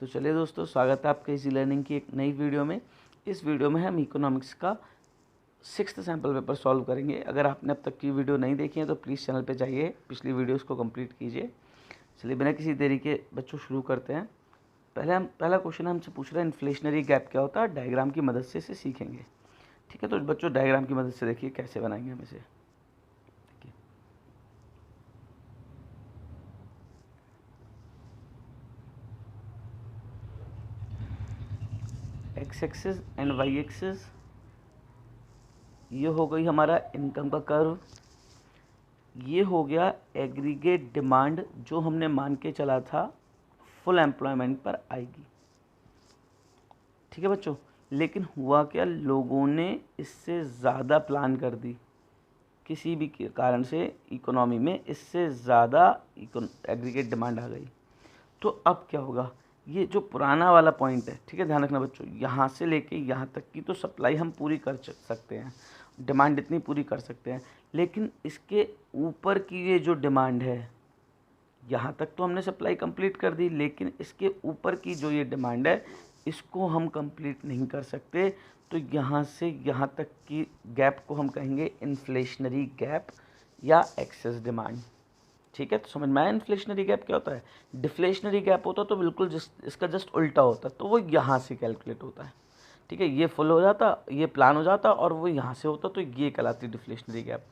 तो चलिए दोस्तों, स्वागत है आपके इजी लर्निंग की एक नई वीडियो में। इस वीडियो में हम इकोनॉमिक्स का 6th सैम्पल पेपर सॉल्व करेंगे। अगर आपने अब तक की वीडियो नहीं देखी है तो प्लीज़ चैनल पे जाइए, पिछली वीडियोस को कंप्लीट कीजिए। चलिए बिना किसी देरी के बच्चों शुरू करते हैं। पहला क्वेश्चन हमसे पूछ रहे हैं इन्फ्लेशनरी गैप क्या होता है, डायग्राम की मदद से इसे सीखेंगे। ठीक है, तो बच्चों डायग्राम की मदद से देखिए कैसे बनाएंगे हम इसे। X axis and Y axis, ये हो गई हमारा इनकम का कर्व। ये हो गया एग्रीगेट डिमांड जो हमने मान के चला था फुल एम्प्लॉयमेंट पर आएगी। ठीक है बच्चों, लेकिन हुआ क्या, लोगों ने इससे ज़्यादा प्लान कर दी, किसी भी कारण से इकोनॉमी में इससे ज़्यादा एग्रीगेट डिमांड आ गई। तो अब क्या होगा, ये जो पुराना वाला पॉइंट है, ठीक है ध्यान रखना बच्चों, यहाँ से लेके यहाँ तक की तो सप्लाई हम पूरी कर सकते हैं, डिमांड इतनी पूरी कर सकते हैं, लेकिन इसके ऊपर की ये जो डिमांड है, यहाँ तक तो हमने सप्लाई कंप्लीट कर दी, लेकिन इसके ऊपर की जो ये डिमांड है इसको हम कंप्लीट नहीं कर सकते। तो यहाँ से यहाँ तक की गैप को हम कहेंगे इन्फ्लेशनरी गैप या एक्सेस डिमांड। ठीक है, तो समझ में आया इन्फ्लेशनरी गैप क्या होता है। डिफ्लेशनरी गैप होता तो बिल्कुल इसका जस्ट उल्टा होता, तो वो यहाँ से कैलकुलेट होता है। ठीक है, ये फुल हो जाता, ये प्लान हो जाता और वो यहाँ से होता, तो ये कहलाती डिफ्लेशनरी गैप।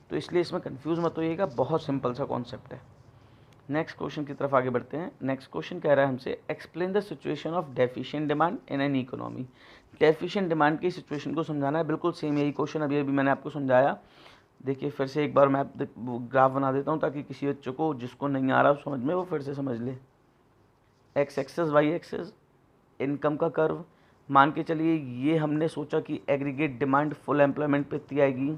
तो इसलिए इसमें कंफ्यूज मत होइएगा, बहुत सिंपल सा कॉन्सेप्ट है। नेक्स्ट क्वेश्चन की तरफ आगे बढ़ते हैं। नेक्स्ट क्वेश्चन कह रहा है हमसे explain the situation of deficient demand in an economy. Deficient demand की सिचुएशन को समझाना है, बिल्कुल सेम यही क्वेश्चन अभी मैंने आपको समझाया। देखिए फिर से एक बार मैं ग्राफ बना देता हूँ ताकि किसी बच्चों को जिसको नहीं आ रहा समझ में वो फिर से समझ ले। X axis Y axis income का कर्व, मान के चलिए ये हमने सोचा कि एग्रीगेट डिमांड फुल एम्प्लॉयमेंट पे इतनी आएगी,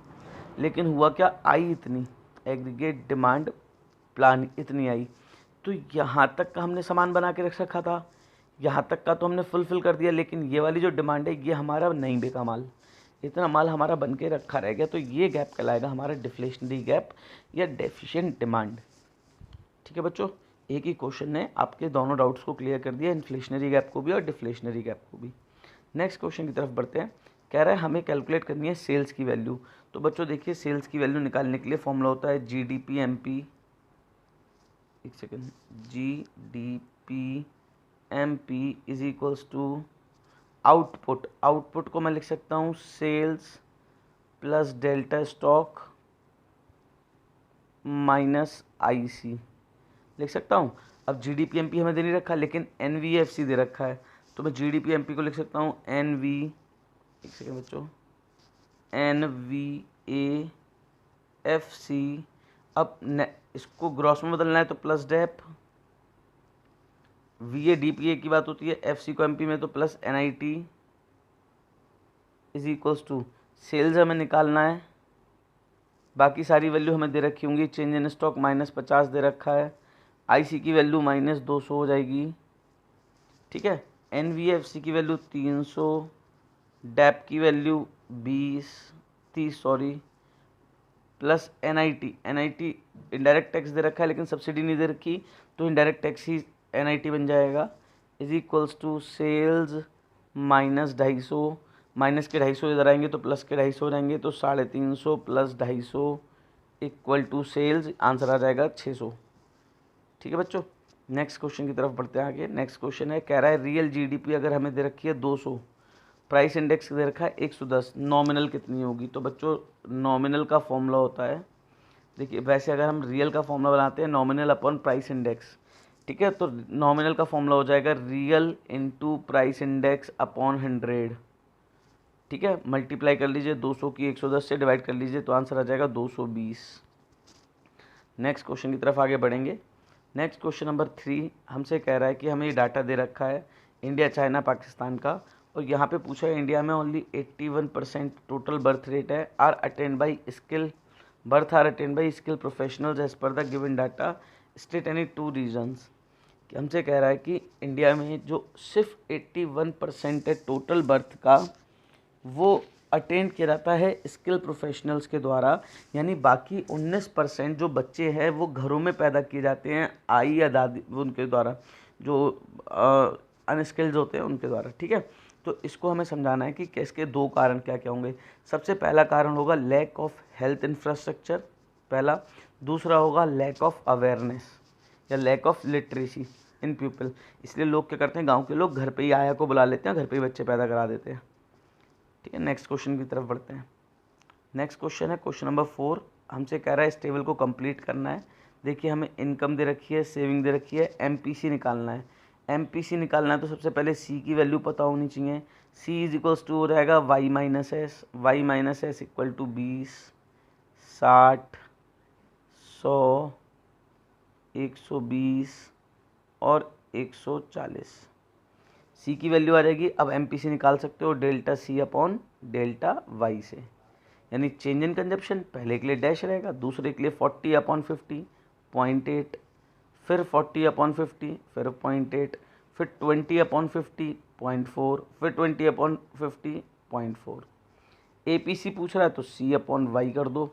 लेकिन हुआ क्या, आई इतनी, एग्रीगेट डिमांड प्लान इतनी आई। तो यहाँ तक का हमने सामान बना के रख रखा था, यहाँ तक का तो हमने फुलफिल कर दिया, लेकिन ये वाली जो डिमांड है ये हमारा नहीं बिका माल, इतना माल हमारा बन के रखा रह गया। तो ये गैप कहलाएगा हमारा डिफ्लेशनरी गैप या डेफिशिएंट डिमांड। ठीक है बच्चों, एक ही क्वेश्चन ने आपके दोनों डाउट्स को क्लियर कर दिया, इन्फ्लेशनरी गैप को भी और डिफ्लेशनरी गैप को भी। नेक्स्ट क्वेश्चन की तरफ बढ़ते हैं। कह रहा है हमें कैलकुलेट करनी है सेल्स की वैल्यू। तो बच्चों देखिए, सेल्स की वैल्यू निकालने के लिए फॉर्मूला होता है जीडीपी एमपी, एक second, GDP MP is equals to output. Output को मैं लिख सकता हूँ sales plus delta stock minus IC, लिख सकता हूँ। अब जीडीपी एमपी हमें दे नहीं रखा, लेकिन एनवीएफसी दे रखा है, तो मैं जीडीपी एमपी को लिख सकता हूँ एनवी, एक सेकेंड बच्चों, एनवीएएफसी। अब इसको ग्रॉस में बदलना है तो प्लस डेप, वीए डीपीए की बात होती है, एफसी को एमपी में तो plus NIT is equals to sales हमें निकालना है, बाकी सारी वैल्यू हमें दे रखी होंगी। चेंज इन स्टॉक -50 दे रखा है, आईसी की वैल्यू -200 हो जाएगी। ठीक है, एनवीएफसी की वैल्यू 300, डैप की value 30 sorry, plus NIT indirect tax दे रखा है लेकिन सब्सिडी नहीं दे रखी, तो इनडायरेक्ट टैक्स ही एनआईटी बन जाएगा, is equals to sales -250, minus के 250 इधर आएंगे तो प्लस के 250 हो जाएंगे, तो 350 plus 250 equal to sales, answer आ जाएगा 600। ठीक है बच्चों, नेक्स्ट क्वेश्चन की तरफ बढ़ते हैं आगे। नेक्स्ट क्वेश्चन है, कह रहा है रियल जीडीपी अगर हमें दे रखी है 200, प्राइस इंडेक्स दे रखा है 110, नॉमिनल कितनी होगी। तो बच्चों नॉमिनल का फॉर्मूला होता है, देखिए वैसे अगर हम रियल का फॉर्मूला बनाते हैं नॉमिनल अपॉन प्राइस इंडेक्स, ठीक है, तो नॉमिनल का फॉर्मूला हो जाएगा real into price index upon 100। ठीक है, मल्टीप्लाई कर लीजिए 200 की 110 से डिवाइड कर लीजिए तो आंसर आ जाएगा 220। नेक्स्ट क्वेश्चन की तरफ आगे बढ़ेंगे। नेक्स्ट क्वेश्चन नंबर 3 हमसे कह रहा है कि हमें ये डाटा दे रखा है इंडिया, चाइना, पाकिस्तान का, और यहाँ पे पूछा है इंडिया में ओनली 81% टोटल बर्थ रेट है are attend by skill professionals as per the given data, state any 2 reasons. हमसे कह रहा है कि इंडिया में जो सिर्फ 81% है टोटल बर्थ का, वो अटेंड किया जाता है स्किल प्रोफेशनल्स के द्वारा, यानी बाकी 19% जो बच्चे हैं वो घरों में पैदा किए जाते हैं आई या दादी उनके द्वारा, जो अनस्किल्ड होते हैं उनके द्वारा, ठीक है। तो इसको हमें समझाना है कि इसके दो कारण क्या क्या होंगे। सबसे पहला कारण होगा लैक ऑफ हेल्थ इंफ्रास्ट्रक्चर, पहला। दूसरा होगा लैक ऑफ अवेयरनेस या lack of literacy in people. इसलिए लोग क्या करते हैं, गांव के लोग घर पे ही आया को बुला लेते हैं, घर पे ही बच्चे पैदा करा देते हैं, ठीक है। नेक्स्ट क्वेश्चन की तरफ बढ़ते हैं। नेक्स्ट क्वेश्चन है क्वेश्चन नंबर 4। हमसे कह रहा है इस टेबल को कंप्लीट करना है। देखिए हमें इनकम दे रखी है, सेविंग दे रखी है, एमपीसी निकालना है। एमपीसी निकालना है तो सबसे पहले सी की वैल्यू पता होनी चाहिए। सी इज इक्वल्स टू हो जाएगा Y minus S, Y minus S equal to 20, 60, 100, 120 और 140। सी की वैल्यू आ जाएगी। अब एमपीसी निकाल सकते हो delta C upon delta Y से, यानी चेंज इन कंजप्शन पहले के लिए डैश रहेगा, दूसरे के लिए 40 अपॉन 50 0.8, फिर 40 अपॉन 50 फिर 0.8, फिर 20 अपॉन 50 0.4, फिर 20 अपॉन 50 0.4। एपीसी पूछ रहा है तो सी अपॉन वाई कर दो,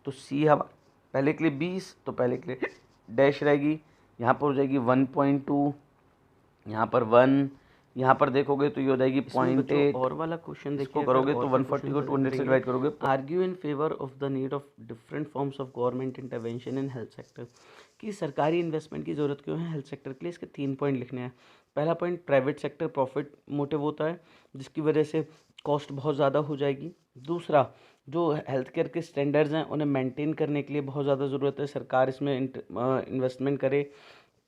तो सी हम पहले के लिए 20 तो पहले के लिए डैश रहेगी, यहाँ पर हो जाएगी 1.2, यहाँ पर 1, यहाँ पर देखोगे तो ये हो जाएगी 0.8। और वाला क्वेश्चन देखिए, करोगे तो 140 को 200 से डिवाइड करोगे। Argue in favour of the need of different forms of government intervention in health sector, कि सरकारी इन्वेस्टमेंट की ज़रूरत क्यों है हेल्थ सेक्टर के लिए। इसके 3 पॉइंट लिखने हैं। पहला point, private sector profit motive होता है जिसकी वजह से कॉस्ट बहुत ज़्यादा हो जाएगी। दूसरा, जो हेल्थ केयर के स्टैंडर्ड्स हैं उन्हें मेंटेन करने के लिए बहुत ज़्यादा ज़रूरत है, सरकार इसमें इन्वेस्टमेंट करे।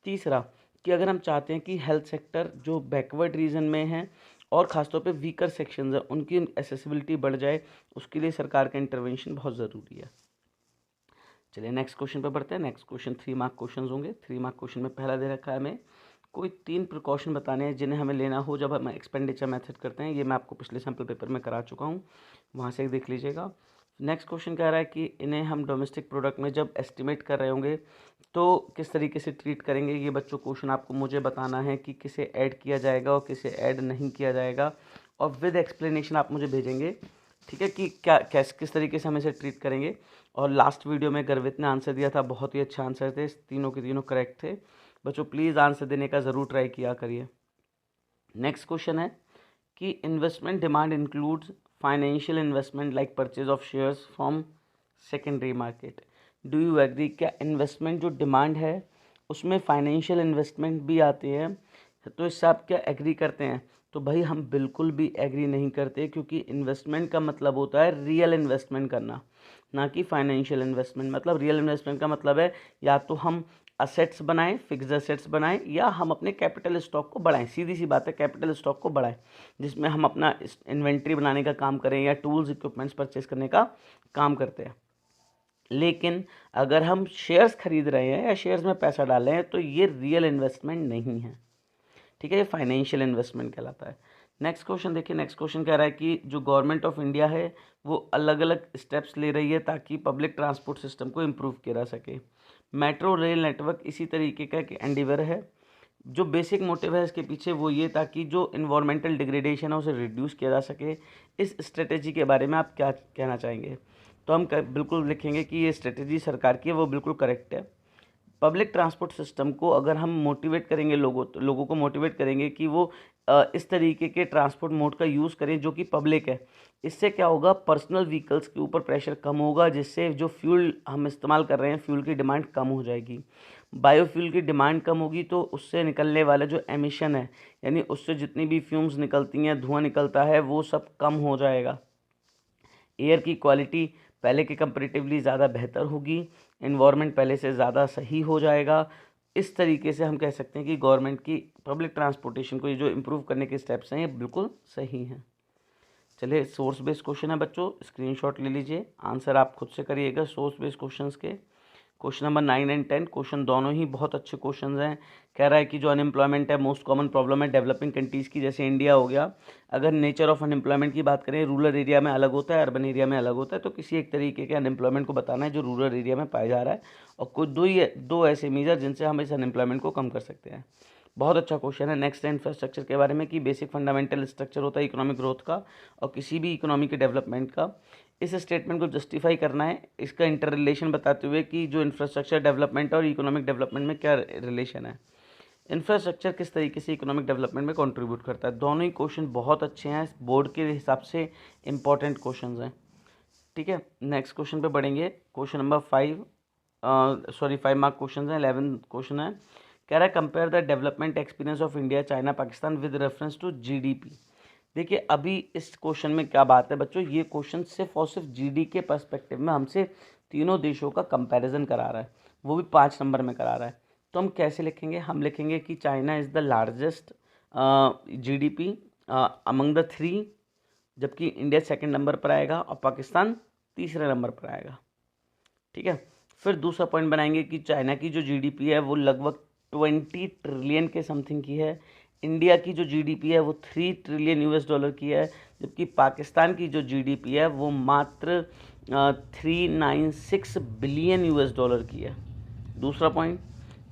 तीसरा, कि अगर हम चाहते हैं कि हेल्थ सेक्टर जो बैकवर्ड रीजन में है और ख़ासतौर पे वीकर सेक्शंस है उनकी एसेसिबिलिटी बढ़ जाए, उसके लिए सरकार का इंटरवेंशन बहुत ज़रूरी है। चलिए नेक्स्ट क्वेश्चन पे बढ़ते हैं। नेक्स्ट क्वेश्चन 3 मार्क क्वेश्चन होंगे। 3 मार्क क्वेश्चन में पहला दे रखा है हमें कोई 3 प्रिकॉशन बताने हैं जिन्हें हमें लेना हो जब हम एक्सपेंडिचर मेथड करते हैं। ये मैं आपको पिछले सैम्पल पेपर में करा चुका हूँ, वहाँ से देख लीजिएगा। नेक्स्ट क्वेश्चन कह रहा है कि इन्हें हम डोमेस्टिक प्रोडक्ट में जब एस्टिमेट कर रहे होंगे तो किस तरीके से ट्रीट करेंगे। ये बच्चों क्वेश्चन आपको मुझे बताना है कि किसे ऐड किया जाएगा और किसे ऐड नहीं किया जाएगा, और विद एक्सप्लेनेशन आप मुझे भेजेंगे, ठीक है, कि क्या किस तरीके से हम इसे ट्रीट करेंगे। और लास्ट वीडियो में गर्वित ने आंसर दिया था, बहुत ही अच्छा आंसर थे, तीनों के तीनों करेक्ट थे। बच्चों प्लीज़ आंसर देने का ज़रूर ट्राई किया करिए। नेक्स्ट क्वेश्चन है कि investment demand includes financial investment like purchase of shares from secondary market. Do you agree, क्या इन्वेस्टमेंट जो डिमांड है उसमें फाइनेंशियल इन्वेस्टमेंट भी आते हैं, तो इससे आप क्या एग्री करते हैं। तो भाई हम बिल्कुल भी एग्री नहीं करते, क्योंकि इन्वेस्टमेंट का मतलब होता है रियल इन्वेस्टमेंट करना, ना कि फाइनेंशियल इन्वेस्टमेंट। मतलब रियल इन्वेस्टमेंट का मतलब है या तो हम असेट्स बनाएं, फिक्स असेट्स बनाएं, या हम अपने कैपिटल स्टॉक को बढ़ाएं। सीधी सी बात है, कैपिटल स्टॉक को बढ़ाएं जिसमें हम अपना इन्वेंट्री बनाने का काम करें या टूल्स इक्विपमेंट्स परचेज करने का काम करते हैं। लेकिन अगर हम शेयर्स खरीद रहे हैं या शेयर्स में पैसा डाल रहे हैं तो ये रियल इन्वेस्टमेंट नहीं है, ठीक है, ये फाइनेंशियल इन्वेस्टमेंट कहलाता है। नेक्स्ट क्वेश्चन देखिए। नेक्स्ट क्वेश्चन कह रहा है कि जो गवर्नमेंट ऑफ इंडिया है वो अलग अलग स्टेप्स ले रही है ताकि पब्लिक ट्रांसपोर्ट सिस्टम को इम्प्रूव किया जा सके। मेट्रो रेल नेटवर्क इसी तरीके का एक एंडीवर है। जो बेसिक मोटिव है इसके पीछे वो ये ताकि जो इन्वायरमेंटल डिग्रेडेशन है उसे रिड्यूस किया जा सके। इस स्ट्रेटेजी के बारे में आप क्या कहना चाहेंगे। तो हम बिल्कुल लिखेंगे कि ये स्ट्रेटेजी सरकार की है, वो बिल्कुल करेक्ट है। पब्लिक ट्रांसपोर्ट सिस्टम को अगर हम मोटिवेट करेंगे, लोगों को मोटिवेट करेंगे कि वो इस तरीके के ट्रांसपोर्ट मोड का यूज़ करें जो कि पब्लिक है, इससे क्या होगा, पर्सनल व्हीकल्स के ऊपर प्रेशर कम होगा, जिससे जो फ्यूल हम इस्तेमाल कर रहे हैं फ्यूल की डिमांड कम हो जाएगी। बायोफ्यूल की डिमांड कम होगी तो उससे निकलने वाला जो एमिशन है, यानी उससे जितनी भी फ्यूम्स निकलती हैं, धुआं निकलता है, वो सब कम हो जाएगा। एयर की क्वालिटी पहले के कंपैरेटिवली ज़्यादा बेहतर होगी, इन्वायरमेंट पहले से ज़्यादा सही हो जाएगा। इस तरीके से हम कह सकते हैं कि गवर्नमेंट की पब्लिक ट्रांसपोर्टेशन को ये जो इम्प्रूव करने के स्टेप्स हैं ये बिल्कुल सही हैं। चलिए सोर्स बेस्ड क्वेश्चन है बच्चों, स्क्रीनशॉट ले लीजिए, आंसर आप खुद से करिएगा सोर्स बेस्ड क्वेश्चंस के। क्वेश्चन नंबर 9 एंड 10 क्वेश्चन दोनों ही बहुत अच्छे क्वेश्चन हैं। कह रहा है कि जो अनएम्प्लॉयमेंट है मोस्ट कॉमन प्रॉब्लम है डेवलपिंग कंट्रीज़ की, जैसे इंडिया हो गया। अगर नेचर ऑफ अनएम्प्लॉयमेंट की बात करें, रूरल एरिया में अलग होता है, अर्बन एरिया में अलग होता है, तो किसी एक तरीके के अनएम्प्लॉयमेंट को बताना है जो रूरल एरिया में पाया जा रहा है, और कुछ दो ऐसे मेजर जिनसे हम इस अनएम्प्लॉयमेंट को कम कर सकते हैं। बहुत अच्छा क्वेश्चन है। नेक्स्ट है इंफ्रास्ट्रक्चर के बारे में, कि बेसिक फंडामेंटल स्ट्रक्चर होता है इकोनॉमिक ग्रोथ का और किसी भी इकोनॉमी के डेवलपमेंट का। इस स्टेटमेंट को जस्टिफाई करना है, इसका इंटर रिलेशन बताते हुए कि जो इंफ्रास्ट्रक्चर डेवलपमेंट और इकोनॉमिक डेवलपमेंट में क्या रिलेशन है। इंफ्रास्ट्रक्चर किस तरीके से इकोनॉमिक डेवलपमेंट में कंट्रीब्यूट करता है। दोनों ही क्वेश्चन बहुत अच्छे हैं, बोर्ड के हिसाब से इंपॉर्टेंट क्वेश्चंस हैं। ठीक है, नेक्स्ट क्वेश्चन पे बढ़ेंगे। क्वेश्चन नंबर 5 मार्क क्वेश्चन हैं, 11 क्वेश्चन है। कह रहा है compare the development experience of India, China, Pakistan with reference to GDP. देखिए अभी इस क्वेश्चन में क्या बात है बच्चों, ये क्वेश्चन सिर्फ और सिर्फ जीडी के पर्सपेक्टिव में हमसे तीनों देशों का कंपैरिजन करा रहा है, वो भी 5 नंबर में करा रहा है। तो हम कैसे लिखेंगे, हम लिखेंगे कि China is the largest GDP among the 3, जबकि इंडिया सेकंड नंबर पर आएगा और पाकिस्तान तीसरे नंबर पर आएगा। ठीक है, फिर दूसरा पॉइंट बनाएंगे कि चाइना की जो जीडीपी है वो लगभग 20 ट्रिलियन के समथिंग की है, इंडिया की जो जीडीपी है वो 3 ट्रिलियन यूएस डॉलर की है, जबकि पाकिस्तान की जो जीडीपी है वो मात्र 396 बिलियन यूएस डॉलर की है। दूसरा पॉइंट।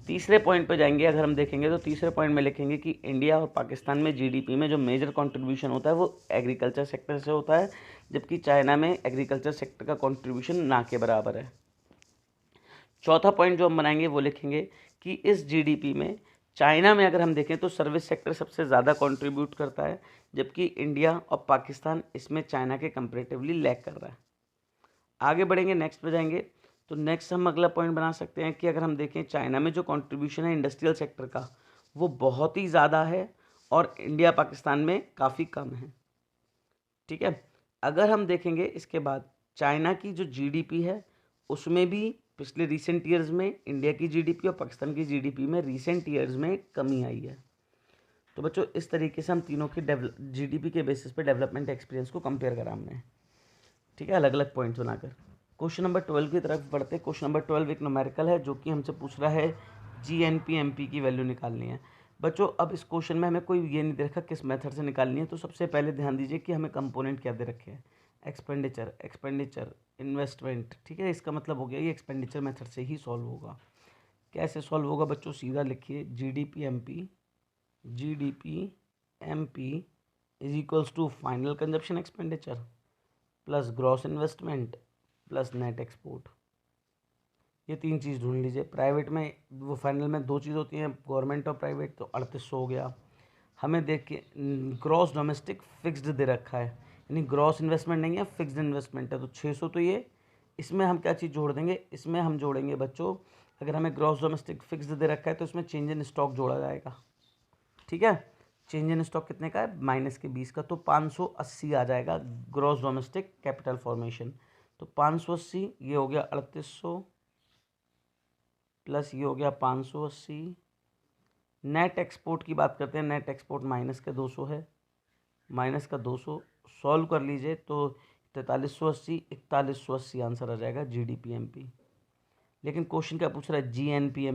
तीसरे पॉइंट पे जाएंगे, अगर हम देखेंगे तो तीसरे पॉइंट में लिखेंगे कि इंडिया और पाकिस्तान में जीडीपी में जो मेजर कंट्रीब्यूशन होता है वो एग्रीकल्चर सेक्टर से होता है, जबकि चाइना में एग्रीकल्चर सेक्टर का कंट्रीब्यूशन ना के बराबर है। चौथा पॉइंट जो हम बनाएंगे वो लिखेंगे कि इस जीडीपी में चाइना में अगर हम देखें तो सर्विस सेक्टर सबसे ज़्यादा कंट्रीब्यूट करता है, जबकि इंडिया और पाकिस्तान इसमें चाइना के कंपैरेटिवली लैग कर रहा है। आगे बढ़ेंगे, नेक्स्ट पे जाएंगे तो नेक्स्ट हम अगला पॉइंट बना सकते हैं कि अगर हम देखें चाइना में जो कंट्रीब्यूशन है इंडस्ट्रियल सेक्टर का वो बहुत ही ज़्यादा है और इंडिया पाकिस्तान में काफ़ी कम है। ठीक है, अगर हम देखेंगे इसके बाद चाइना की जो जीडीपी है उसमें भी पिछले रिसेंट ईयर्स में इंडिया की जीडीपी और पाकिस्तान की जीडीपी में रिसेंट ईयर्स में कमी आई है। तो बच्चों इस तरीके से हम तीनों की जीडीपी के बेसिस पे डेवलपमेंट एक्सपीरियंस को कंपेयर करा हमने। ठीक है, अलग अलग पॉइंट्स बनाकर। क्वेश्चन नंबर 12 की तरफ बढ़ते हैं। क्वेश्चन नंबर 12 एक न्यूमेरिकल है जो कि हमसे पूछ रहा है जीएनपी एमपी की वैल्यू निकालनी है। बच्चों अब इस क्वेश्चन में हमें कोई ये नहीं दे रखा किस मेथड से निकालनी है, तो सबसे पहले ध्यान दीजिए कि हमें कंपोनेंट क्या दे रखे हैं, एक्सपेंडिचर इन्वेस्टमेंट। ठीक है, इसका मतलब हो गया ये एक्सपेंडिचर मेथड से ही सॉल्व होगा। कैसे सॉल्व होगा बच्चों, सीधा लिखिए GDP MP is equals to final consumption expenditure plus gross investment plus net export. ये 3 चीज़ ढूंढ लीजिए। प्राइवेट में वो फाइनल में 2 चीज़ होती हैं, गवर्नमेंट और प्राइवेट, तो 3800 हो गया। हमें देख के ग्रॉस डोमेस्टिक फिक्स्ड दे रखा है, यानी ग्रॉस इन्वेस्टमेंट नहीं है, फिक्स्ड इन्वेस्टमेंट है, तो 600। तो ये इसमें हम क्या चीज़ जोड़ देंगे, इसमें हम जोड़ेंगे बच्चों, अगर हमें ग्रॉस डोमेस्टिक फिक्स्ड दे रखा है तो इसमें चेंज इन स्टॉक जोड़ा जाएगा। ठीक है, चेंज इन स्टॉक कितने का है, -20 का, तो 580 आ जाएगा ग्रॉस डोमेस्टिक कैपिटल फॉर्मेशन। तो 580 ये हो गया 3800 प्लस ये हो गया 580। नेट एक्सपोर्ट की बात करते हैं, नेट एक्सपोर्ट -200 है, -200 सॉल्व कर लीजिए तो 4180 आंसर आ जाएगा जीडीपी एमपी। लेकिन क्वेश्चन क्या पूछ रहा है, जीएनपी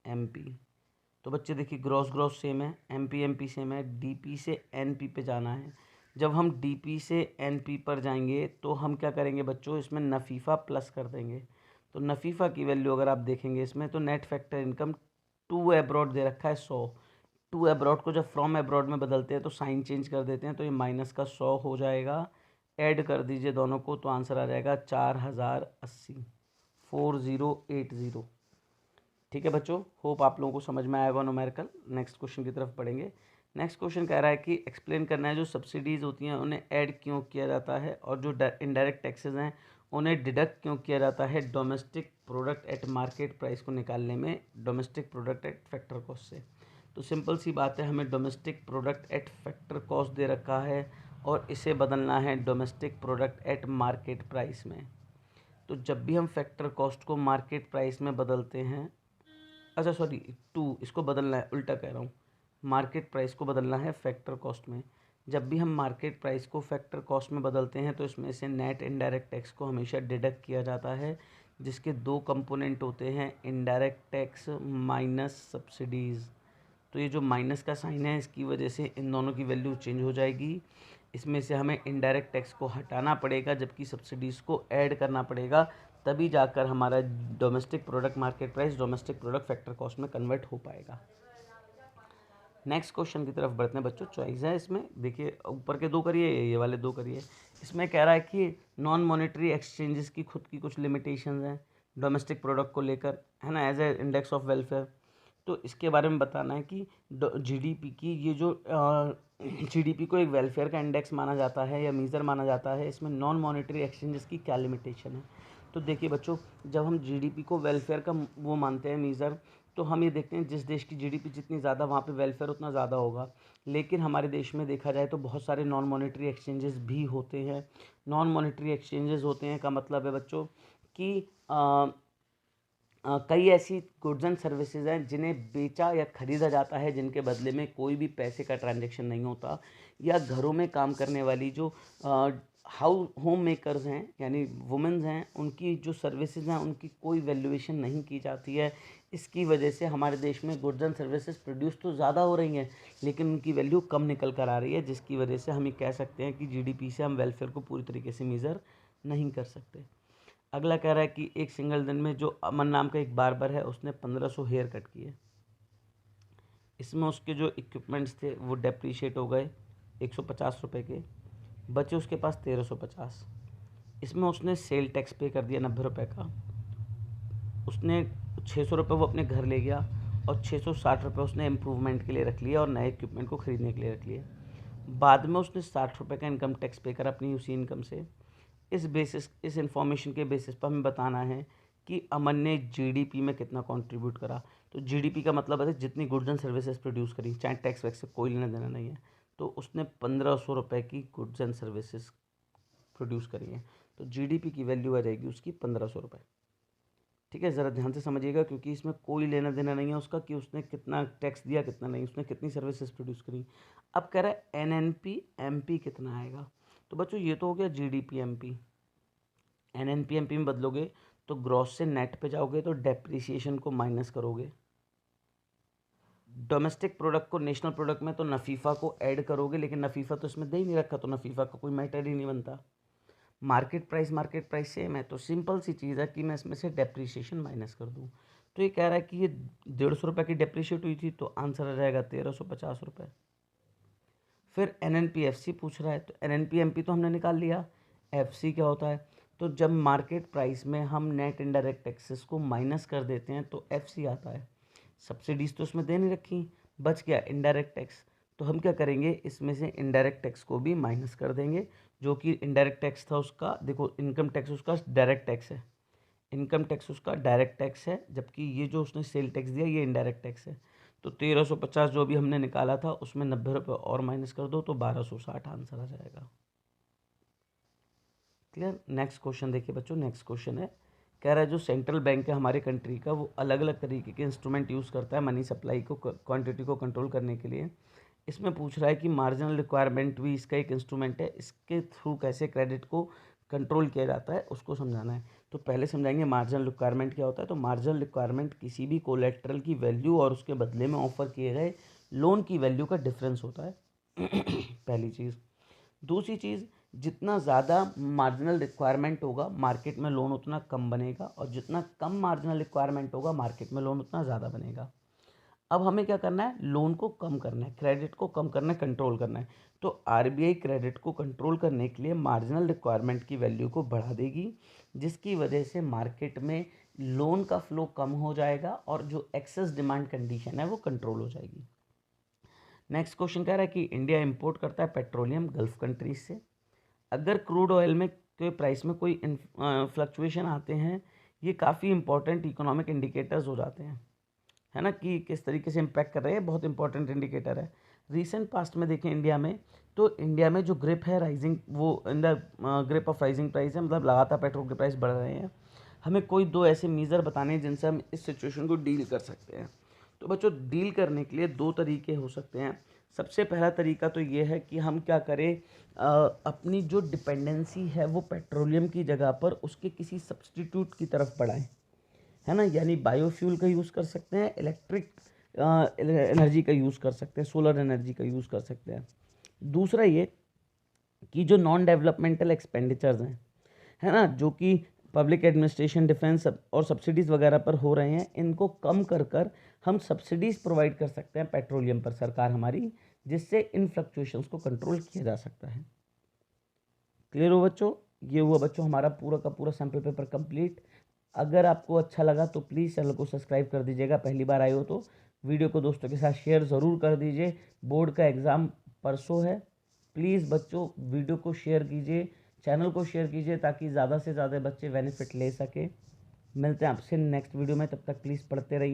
एमपी। तो बच्चे देखिए ग्रॉस सेम है, एमपी सेम है, डीपी से एनपी पे जाना है। जब हम डीपी से एनपी पर जाएंगे तो हम क्या करेंगे बच्चों, इसमें नफ़ीफ़ा प्लस कर देंगे। तो नफ़ीफ़ा की वैल्यू अगर आप देखेंगे इसमें, तो नेट फैक्टर इनकम 2 एब्रॉड दे रखा है 100। 2 एब्रॉड को जब फ्रॉम एब्रॉड में बदलते हैं तो साइन चेंज कर देते हैं, तो ये -100 हो जाएगा। ऐड कर दीजिए दोनों को तो आंसर आ जाएगा 4080, 4080। ठीक है बच्चों, होप आप लोगों को समझ में आएगा न्यूमेरिकल। नेक्स्ट क्वेश्चन की तरफ पढ़ेंगे। नेक्स्ट क्वेश्चन कह रहा है कि एक्सप्लेन करना है जो सब्सिडीज़ होती हैं उन्हें ऐड क्यों किया जाता है, और जो इनडायरेक्ट टैक्सेस हैं उन्हें डिडक्ट क्यों किया जाता है domestic product at market price को निकालने में, domestic product at factor cost से। तो सिंपल सी बात है, हमें domestic product at factor cost दे रखा है और इसे बदलना है domestic product at market price में। तो जब भी हम फैक्टर कॉस्ट को मार्केट प्राइस में बदलते हैं, अच्छा सॉरी इसको बदलना है, उल्टा कह रहा हूँ, मार्केट प्राइस को बदलना है फैक्टर कॉस्ट में। जब भी हम मार्केट प्राइस को फैक्टर कॉस्ट में बदलते हैं तो इसमें से नेट इनडायरेक्ट टैक्स को हमेशा डिडक्ट किया जाता है, जिसके 2 कंपोनेंट होते हैं, इनडायरेक्ट टैक्स माइनस सब्सिडीज़। तो ये जो माइनस का साइन है इसकी वजह से इन दोनों की वैल्यू चेंज हो जाएगी। इसमें से हमें इनडायरेक्ट टैक्स को हटाना पड़ेगा जबकि सब्सिडीज़ को ऐड करना पड़ेगा, तभी जाकर हमारा domestic product market price domestic product factor cost में कन्वर्ट हो पाएगा। नेक्स्ट क्वेश्चन की तरफ बढ़ते हैं बच्चों। चॉइस है इसमें, देखिए ऊपर के 2 करिए, ये वाले 2 करिए। इसमें कह रहा है कि नॉन मॉनेटरी एक्सचेंजेस की खुद की कुछ लिमिटेशंस हैं डोमेस्टिक प्रोडक्ट को लेकर, है ना, as a index of welfare. तो इसके बारे में बताना है कि जीडीपी की ये जो जीडीपी को एक वेलफेयर का इंडेक्स माना जाता है या मीज़र माना जाता है, इसमें नॉन मॉनेटरी एक्सचेंजेस की क्या लिमिटेशन है। तो देखिए बच्चों, जब हम जीडीपी को वेलफेयर का वो मानते हैं मीज़र, तो हम ये देखते हैं जिस देश की जीडीपी जितनी ज़्यादा वहाँ पे वेलफेयर उतना ज़्यादा होगा। लेकिन हमारे देश में देखा जाए तो बहुत सारे नॉन मॉनेटरी एक्सचेंजेस भी होते हैं। नॉन मॉनेटरी एक्सचेंजेस होते हैं का मतलब है बच्चों कि कई ऐसी गुड्स एंड सर्विसेज हैं जिन्हें बेचा या खरीदा जाता है, जिनके बदले में कोई भी पैसे का ट्रांजैक्शन नहीं होता, या घरों में काम करने वाली जो होम मेकर्स हैं यानी वुमेन्स हैं, उनकी जो सर्विसेज हैं उनकी कोई वैल्यूएशन नहीं की जाती है। इसकी वजह से हमारे देश में गुड्स एंड सर्विसेज प्रोड्यूस तो ज़्यादा हो रही हैं, लेकिन उनकी वैल्यू कम निकल कर आ रही है, जिसकी वजह से हम ये कह सकते हैं कि जीडीपी से हम वेलफेयर को पूरी तरीके से मेज़र नहीं कर सकते। अगला कह रहा है कि एक सिंगल दिन में जो अमन नाम का एक बार्बर है उसने 1500 हेयर कट किए। इसमें उसके जो इक्विपमेंट्स थे वो डेप्रीशिएट हो गए 150 रुपये के, बचे उसके पास 1350। इसमें उसने सेल टैक्स पे कर दिया 90 रुपये का। उसने 600 रुपये वो अपने घर ले गया और 660 रुपये उसने इम्प्रूवमेंट के लिए रख लिया और नए इक्विपमेंट को ख़रीदने के लिए रख लिया। बाद में उसने 60 रुपये का इनकम टैक्स पे करा अपनी उसी इनकम से। इस इंफॉर्मेशन के बेसिस पर हमें बताना है कि अमन ने जीडीपी में कितना कंट्रीब्यूट करा। तो जीडीपी का मतलब है जितनी गुड्स एंड सर्विसेज प्रोड्यूस करी, चाहे टैक्स वैक्स से कोई लेना देना नहीं है, तो उसने 1500 रुपये की गुड्स एंड सर्विसेज प्रोड्यूस करी हैं। तो जीडीपी की वैल्यू आ जाएगी उसकी 1500 रुपये। ठीक है, ज़रा ध्यान से समझिएगा क्योंकि इसमें कोई लेना देना नहीं है उसका कि उसने कितना टैक्स दिया कितना नहीं, उसने कितनी सर्विसेज प्रोड्यूस करी। अब कह रहा है एनएनपी एमपी कितना आएगा। तो बच्चों ये तो हो गया जीडीपी एमपी। एनएनपी एमपी में बदलोगे तो ग्रॉस से नेट पे जाओगे तो डेप्रिसिएशन को माइनस करोगे, डोमेस्टिक प्रोडक्ट को नेशनल प्रोडक्ट में तो नफ़ीफ़ा को ऐड करोगे, लेकिन नफ़ीफ़ा तो इसमें दे ही नहीं रखा तो नफ़ीफ़ा का कोई मैटर ही नहीं बनता। मार्केट प्राइस सेम है, तो सिंपल सी चीज़ है कि मैं इसमें से डेप्रिसिएशन माइनस कर दूँ। तो ये कह रहा है कि ये 150 रुपये की डेप्रिशिएट हुई थी, तो आंसर आ जाएगा 1350 रुपये। फिर एनएनपी पूछ रहा है, तो एनएनपी तो हमने निकाल लिया। एफसी क्या होता है, तो जब मार्केट प्राइस में हम नेट इनडायरेक्ट टैक्सेस को माइनस कर देते हैं तो एफसी आता है। सब्सिडीज़ तो उसमें दे नहीं रखी, बच गया इनडायरेक्ट टैक्स। तो हम क्या करेंगे, इसमें से इनडायरेक्ट टैक्स को भी माइनस कर देंगे। जो कि इनडायरेक्ट टैक्स था उसका, देखो इनकम टैक्स उसका डायरेक्ट टैक्स है, इनकम टैक्स उसका डायरेक्ट टैक्स है, जबकि ये जो उसने सेल टैक्स दिया ये इनडायरेक्ट टैक्स है। तो 1350 जो भी हमने निकाला था उसमें 90 रुपये और माइनस कर दो तो 1260 आंसर आ जाएगा। क्लियर। नेक्स्ट क्वेश्चन देखिए बच्चों, नेक्स्ट क्वेश्चन है, कह रहा है जो सेंट्रल बैंक है हमारे कंट्री का वो अलग अलग तरीके के इंस्ट्रूमेंट यूज़ करता है मनी सप्लाई को क्वांटिटी को कंट्रोल करने के लिए। इसमें पूछ रहा है कि मार्जिनल रिक्वायरमेंट भी इसका एक इंस्ट्रूमेंट है, इसके थ्रू कैसे क्रेडिट को कंट्रोल किया जाता है उसको समझाना है। तो पहले समझाएंगे मार्जिनल रिक्वायरमेंट क्या होता है। तो मार्जिनल रिक्वायरमेंट किसी भी कोलेट्रल की वैल्यू और उसके बदले में ऑफर किए गए लोन की वैल्यू का डिफरेंस होता है पहली चीज़। दूसरी चीज़, जितना ज़्यादा मार्जिनल रिक्वायरमेंट होगा मार्केट में लोन उतना कम बनेगा, और जितना कम मार्जिनल रिक्वायरमेंट होगा मार्केट में लोन उतना ज़्यादा बनेगा। अब हमें क्या करना है, लोन को कम करना है, क्रेडिट को कम करना है, कंट्रोल करना है। तो आरबीआई क्रेडिट को कंट्रोल करने के लिए मार्जिनल रिक्वायरमेंट की वैल्यू को बढ़ा देगी, जिसकी वजह से मार्केट में लोन का फ्लो कम हो जाएगा और जो एक्सेस डिमांड कंडीशन है वो कंट्रोल हो जाएगी। नेक्स्ट क्वेश्चन कह रहा है कि इंडिया इंपोर्ट करता है पेट्रोलियम गल्फ कंट्रीज से। अगर क्रूड ऑयल में के प्राइस में कोई फ्लक्चुएशन आते हैं, ये काफ़ी इंपॉर्टेंट इकोनॉमिक इंडिकेटर्स हो जाते हैं, है ना, कि किस तरीके से इम्पैक्ट कर रहे हैं, बहुत इंपॉर्टेंट इंडिकेटर है। रीसेंट पास्ट में देखें इंडिया में, तो इंडिया में जो ग्रिप है राइजिंग, वो in the grip of rising price है, मतलब लगातार पेट्रोल के प्राइस बढ़ रहे हैं। हमें कोई दो ऐसे मीज़र बताने हैं जिनसे हम इस सिचुएशन को डील कर सकते हैं। तो बच्चों, डील करने के लिए दो तरीके हो सकते हैं। सबसे पहला तरीका तो ये है कि हम क्या करें, अपनी जो डिपेंडेंसी है वो पेट्रोलियम की जगह पर उसके किसी सब्स्टिट्यूट की तरफ बढ़ाएं, है ना, यानी बायोफ्यूल का यूज़ कर सकते हैं, इलेक्ट्रिक एनर्जी का यूज़ कर सकते हैं, सोलर एनर्जी का यूज़ कर सकते हैं। दूसरा ये कि जो नॉन डेवलपमेंटल एक्सपेंडिचर्स हैं, है ना, जो कि पब्लिक एडमिनिस्ट्रेशन, डिफेंस और सब्सिडीज़ वगैरह पर हो रहे हैं, इनको कम कर कर हम सब्सिडीज़ प्रोवाइड कर सकते हैं पेट्रोलियम पर, सरकार हमारी, जिससे इन फ्लक्चुएशंस को कंट्रोल किया जा सकता है। क्लियर हो बच्चों। ये हुआ बच्चों हमारा पूरा का पूरा सैम्पल पेपर कंप्लीट। अगर आपको अच्छा लगा तो प्लीज़ चैनल को सब्सक्राइब कर दीजिएगा, पहली बार आए हो तो वीडियो को दोस्तों के साथ शेयर ज़रूर कर दीजिए। बोर्ड का एग्ज़ाम परसों है। प्लीज़ बच्चों वीडियो को शेयर कीजिए, चैनल को शेयर कीजिए ताकि ज़्यादा से ज़्यादा बच्चे बेनिफिट ले सकें। मिलते हैं आपसे नेक्स्ट वीडियो में, तब तक प्लीज़ पढ़ते रहिए।